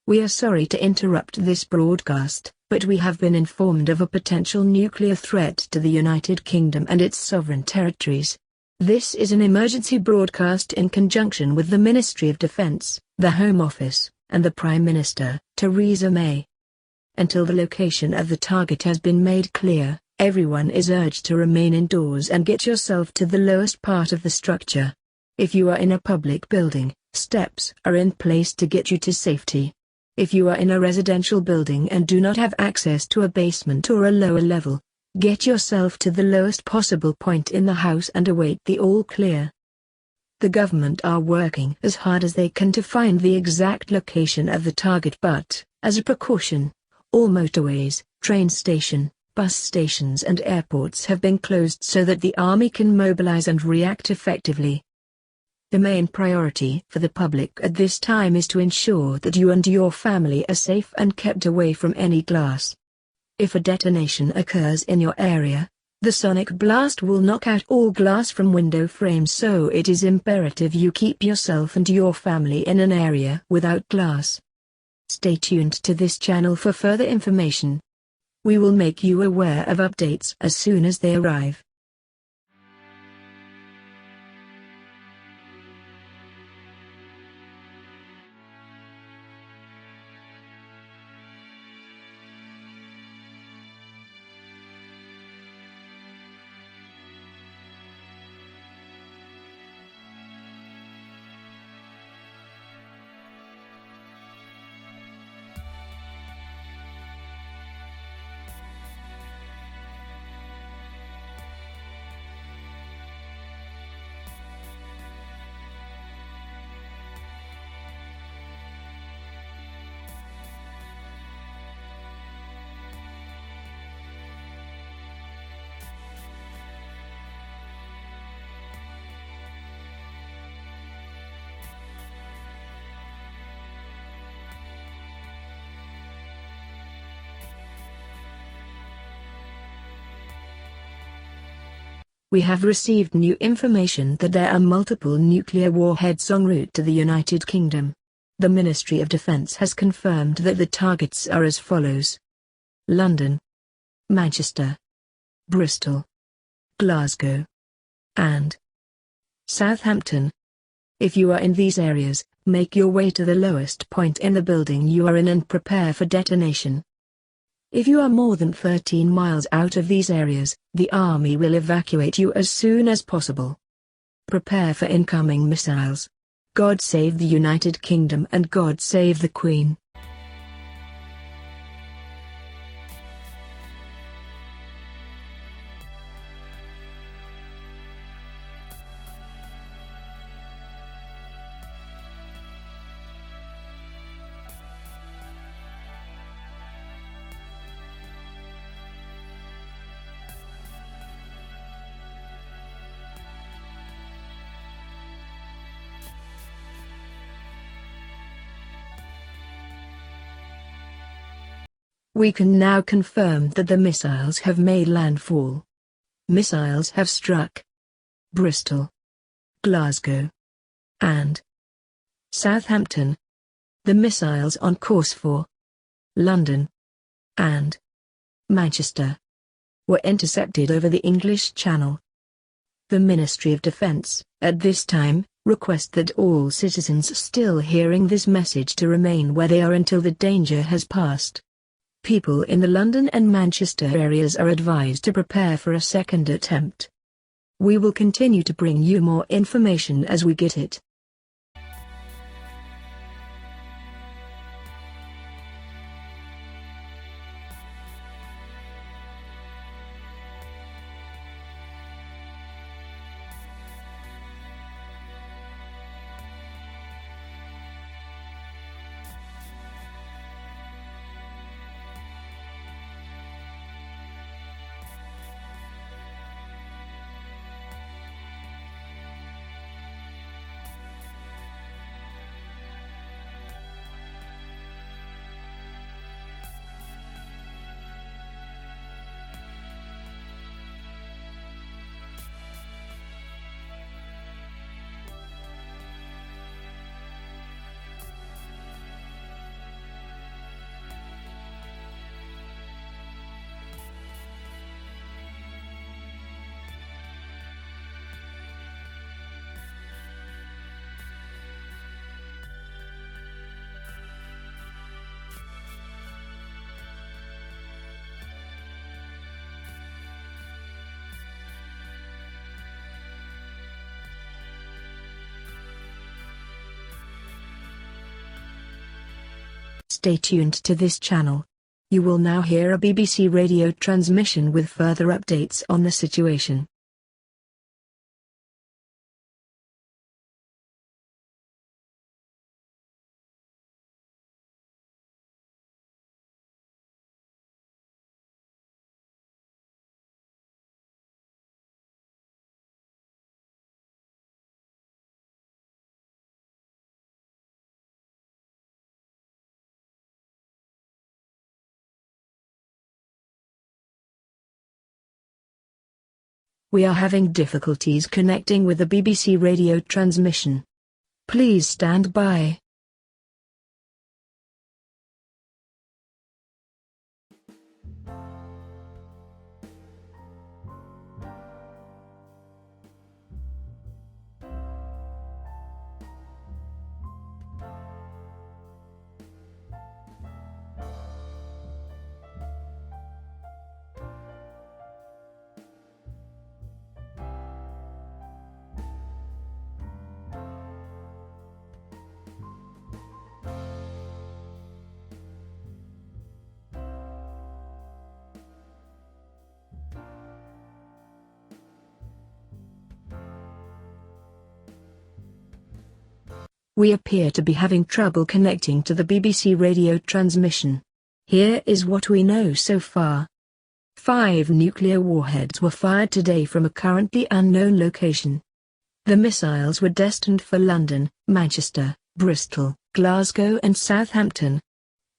We are sorry to interrupt this broadcast, but we have been informed of a potential nuclear threat to the United Kingdom and its sovereign territories. This is an emergency broadcast in conjunction with the Ministry of Defence, the Home Office, and the Prime Minister, Theresa May. Until the location of the target has been made clear, everyone is urged to remain indoors and get yourself to the lowest part of the structure. If you are in a public building, steps are in place to get you to safety. If you are in a residential building and do not have access to a basement or a lower level, get yourself to the lowest possible point in the house and await the all clear. The government are working as hard as they can to find the exact location of the target, but, as a precaution, all motorways, train station, bus stations and airports have been closed so that the army can mobilize and react effectively. The main priority for the public at this time is to ensure that you and your family are safe and kept away from any glass. If a detonation occurs in your area, the sonic blast will knock out all glass from window frames, so it is imperative you keep yourself and your family in an area without glass. Stay tuned to this channel for further information. We will make you aware of updates as soon as they arrive. We have received new information that there are multiple nuclear warheads en route to the United Kingdom. The Ministry of Defence has confirmed that the targets are as follows: London, Manchester, Bristol, Glasgow, and Southampton. If you are in these areas, make your way to the lowest point in the building you are in and prepare for detonation. If you are more than 13 miles out of these areas, the army will evacuate you as soon as possible. Prepare for incoming missiles. God save the United Kingdom and God save the Queen. We can now confirm that the missiles have made landfall. Missiles have struck Bristol, Glasgow, and Southampton. The missiles on course for London and Manchester were intercepted over the English Channel. The Ministry of Defence, at this time, request that all citizens still hearing this message to remain where they are until the danger has passed. People in the London and Manchester areas are advised to prepare for a second attempt. We will continue to bring you more information as we get it. Stay tuned to this channel. You will now hear a BBC radio transmission with further updates on the situation. We are having difficulties connecting with the BBC radio transmission. Please stand by. We appear to be having trouble connecting to the BBC radio transmission. Here is what we know so far. 5 nuclear warheads were fired today from a currently unknown location. The missiles were destined for London, Manchester, Bristol, Glasgow and Southampton.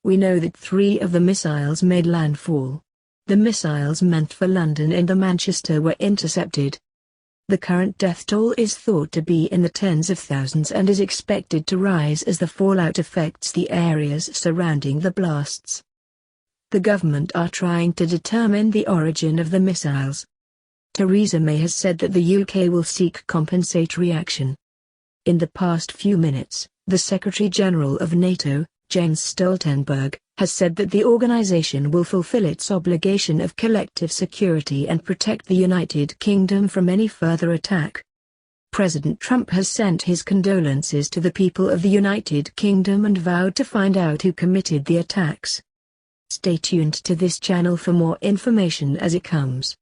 We know that 3 of the missiles made landfall. The missiles meant for London and the Manchester were intercepted. The current death toll is thought to be in the tens of thousands and is expected to rise as the fallout affects the areas surrounding the blasts. The government are trying to determine the origin of the missiles. Theresa May has said that the UK will seek compensatory action. In the past few minutes, the Secretary-General of NATO, Jens Stoltenberg, has said that the organization will fulfill its obligation of collective security and protect the United Kingdom from any further attack. President Trump has sent his condolences to the people of the United Kingdom and vowed to find out who committed the attacks. Stay tuned to this channel for more information as it comes.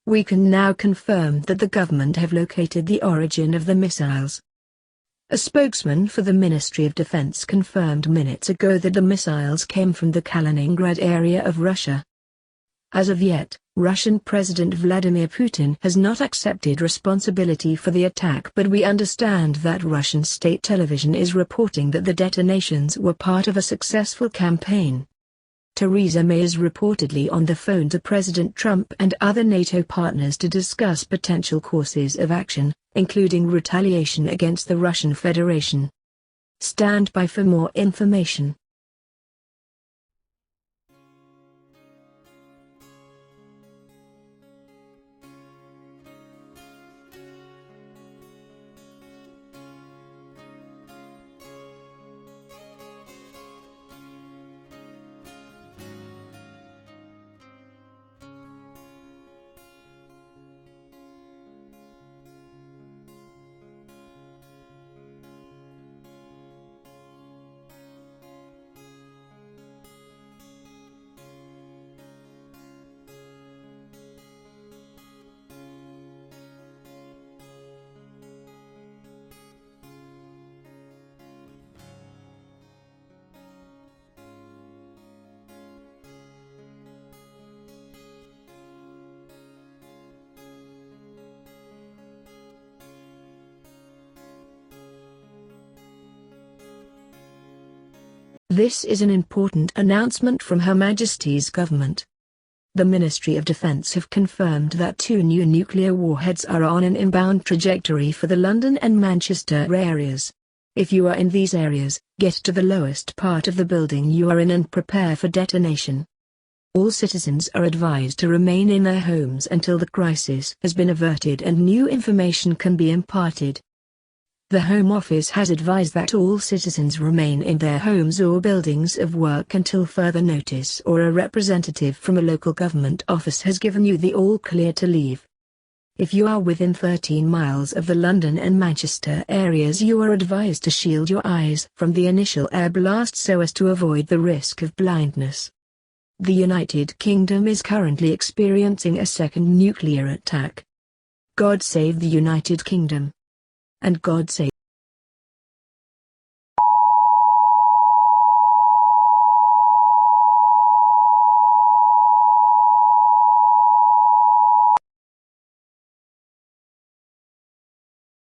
We can now confirm that the government have located the origin of the missiles. A spokesman for the Ministry of Defense confirmed minutes ago that the missiles came from the Kaliningrad area of Russia. As of yet, Russian President Vladimir Putin has not accepted responsibility for the attack, but we understand that Russian state television is reporting that the detonations were part of a successful campaign. Theresa May is reportedly on the phone to President Trump and other NATO partners to discuss potential courses of action, including retaliation against the Russian Federation. Stand by for more information. This is an important announcement from Her Majesty's government. The Ministry of Defence have confirmed that 2 new nuclear warheads are on an inbound trajectory for the London and Manchester areas. If you are in these areas, get to the lowest part of the building you are in and prepare for detonation. All citizens are advised to remain in their homes until the crisis has been averted and new information can be imparted. The Home Office has advised that all citizens remain in their homes or buildings of work until further notice or a representative from a local government office has given you the all-clear to leave. If you are within 13 miles of the London and Manchester areas, you are advised to shield your eyes from the initial air blast so as to avoid the risk of blindness. The United Kingdom is currently experiencing a second nuclear attack. God save the United Kingdom. And God save